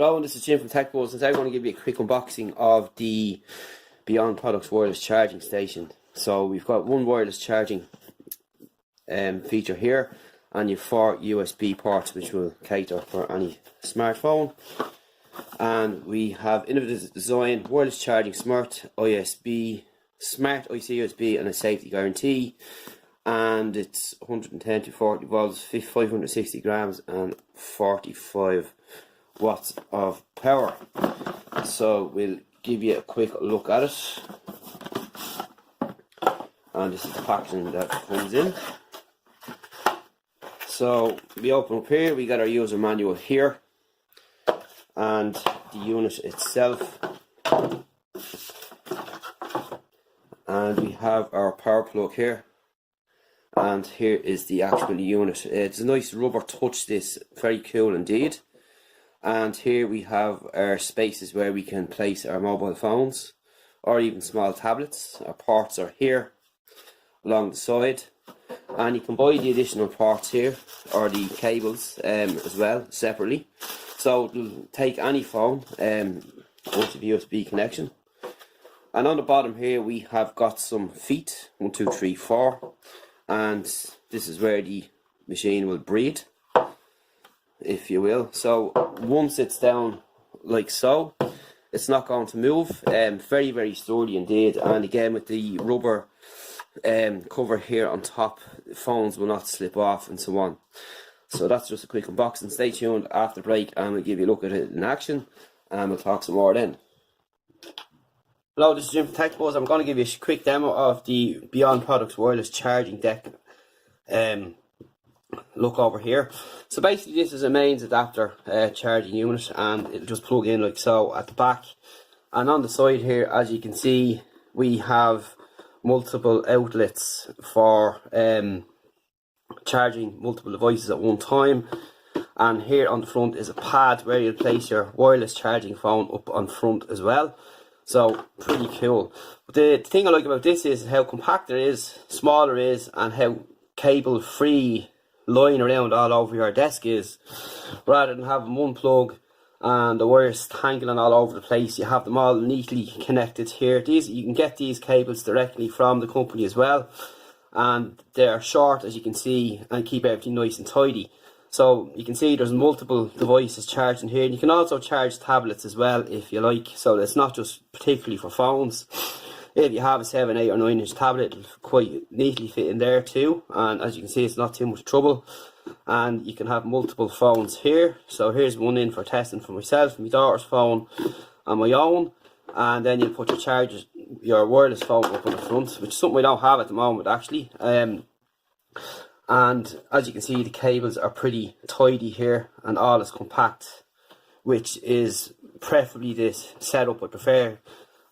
Hello, this is Jim from TechBuzz, and I'm going to give you a quick unboxing of the Beyond Products wireless charging station. So we've got one wireless charging feature here, and your 4 USB ports which will cater for any smartphone. And we have innovative design, wireless charging, smart IC USB, and a safety guarantee. And it's 110 to 40 volts, 560 grams, and 45 watts of power. So we'll give you a quick look at it, and this is the packaging that comes in. So we open up here, we got our user manual here and the unit itself, and we have our power plug here, and here is the actual unit. It's a nice rubber touch, this, very cool indeed. And here we have our spaces where we can place our mobile phones or even small tablets. Our ports are here along the side, and you can buy the additional ports here or the cables as well separately. So it'll take any phone with a USB connection. And on the bottom here we have got some feet, 1, 2, 3, 4, and this is where the machine will breathe, if you will. So once it's down like so, it's not going to move. Very, very sturdy indeed. And again, with the rubber cover here on top, phones will not slip off and so on. So that's just a quick unboxing. Stay tuned after the break and we'll give you a look at it in action, and we'll talk some more then. Hello, this is Jim from TechBuzz. I'm going to give you a quick demo of the Beyond Products wireless charging deck. Look over here. So basically this is a mains adapter charging unit, and it'll just plug in like so at the back. And on the side here, as you can see, we have multiple outlets for charging multiple devices at one time. And here on the front is a pad where you'll place your wireless charging phone up on front as well. So pretty cool. But the thing I like about this is how compact it is, smaller it is, and how cable free lying around all over your desk is. Rather than having one plug and the wires tangling all over the place, you have them all neatly connected here. You can get these cables directly from the company as well, and they're short, as you can see, and keep everything nice and tidy. So you can see there's multiple devices charging here, and you can also charge tablets as well if you like. So it's not just particularly for phones. If you have a 7, 8 or 9 inch tablet, it'll quite neatly fit in there too, and as you can see, it's not too much trouble. And you can have multiple phones here. So here's one in for testing for myself, my daughter's phone and my own. And then you'll put your wireless phone up on the front, which is something we don't have at the moment actually. And as you can see, the cables are pretty tidy here, and all is compact, which is preferably this setup I prefer.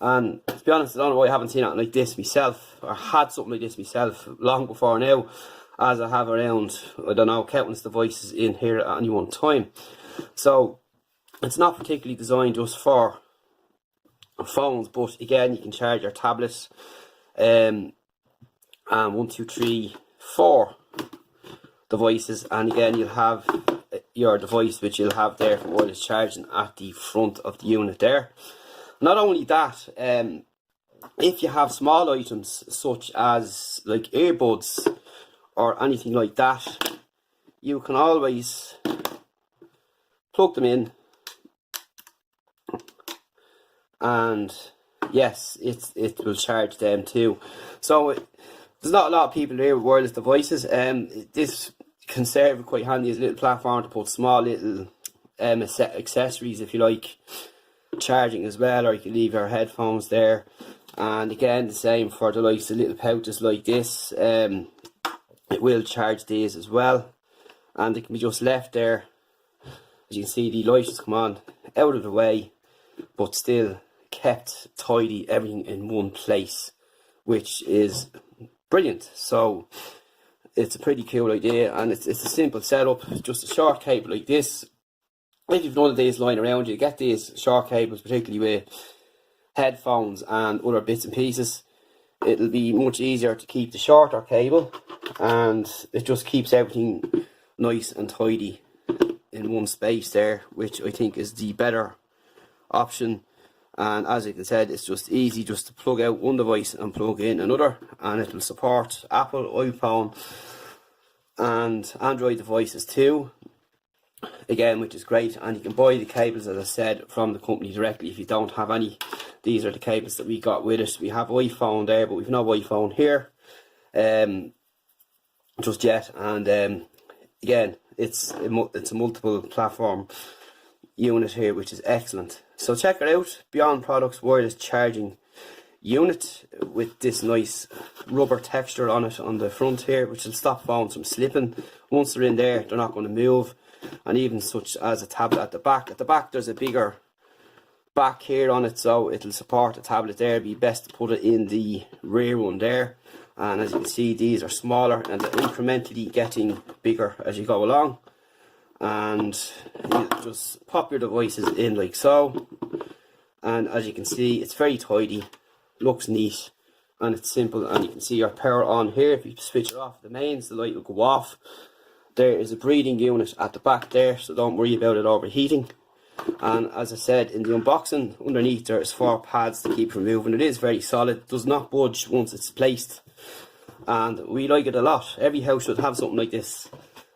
And to be honest, I don't know why I haven't seen it like this myself, or had something like this myself long before now, as I have around, I don't know, countless devices in here at any one time. So it's not particularly designed just for phones, but again, you can charge your tablets, and 1, 2, 3, 4 devices, and again you'll have your device which you'll have there for wireless charging at the front of the unit there. Not only that, if you have small items such as like earbuds or anything like that, you can always plug them in, and yes, it will charge them too. So there's not a lot of people here with wireless devices. This can serve quite handy as a little platform to put small little accessories, if you like, charging as well, or you can leave your headphones there. And again, the same for the likes of little pouches like this. It will charge these as well, and they can be just left there. As you can see, the lights just come on out of the way, but still kept tidy, everything in one place, which is brilliant. So it's a pretty cool idea, and it's a simple setup, just a short cable like this. If you've none of these lying around, you get these short cables, particularly with headphones and other bits and pieces. It'll be much easier to keep the shorter cable, and it just keeps everything nice and tidy in one space there, which I think is the better option. And as I said, it's just easy just to plug out one device and plug in another, and it will support Apple, iPhone and Android devices too, again, which is great. And you can buy the cables, as I said, from the company directly if you don't have any. These are the cables that we got with us. We have iPhone there, but we've no iPhone here just yet. And again, it's a multiple platform unit here, which is excellent. So check it out, Beyond Products wireless charging unit with this nice rubber texture on it on the front here, which will stop phones from slipping. Once they're in there, they're not going to move. And even such as a tablet at the back. At the back there's a bigger back here on it, so it'll support a tablet there. It'd be best to put it in the rear one there. And as you can see, these are smaller and they're incrementally getting bigger as you go along. And you just pop your devices in like so. And as you can see, it's very tidy, looks neat, and it's simple. And you can see your power on here. If you switch it off the mains, the light will go off. There is a breathing unit at the back there, so don't worry about it overheating. And as I said in the unboxing, underneath there is 4 pads to keep from moving. It is very solid, does not budge once it's placed, and we like it a lot. Every house should have something like this.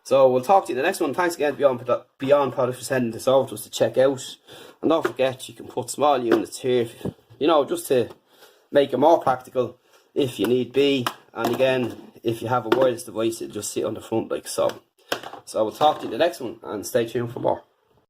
So we'll talk to you in the next one. Thanks again Beyond Products for sending this over to us to check out. And don't forget, you can put small units here, you know, just to make it more practical if you need be. And again, if you have a wireless device, it'll just sit on the front like so. So we'll talk to you in the next one, and stay tuned for more.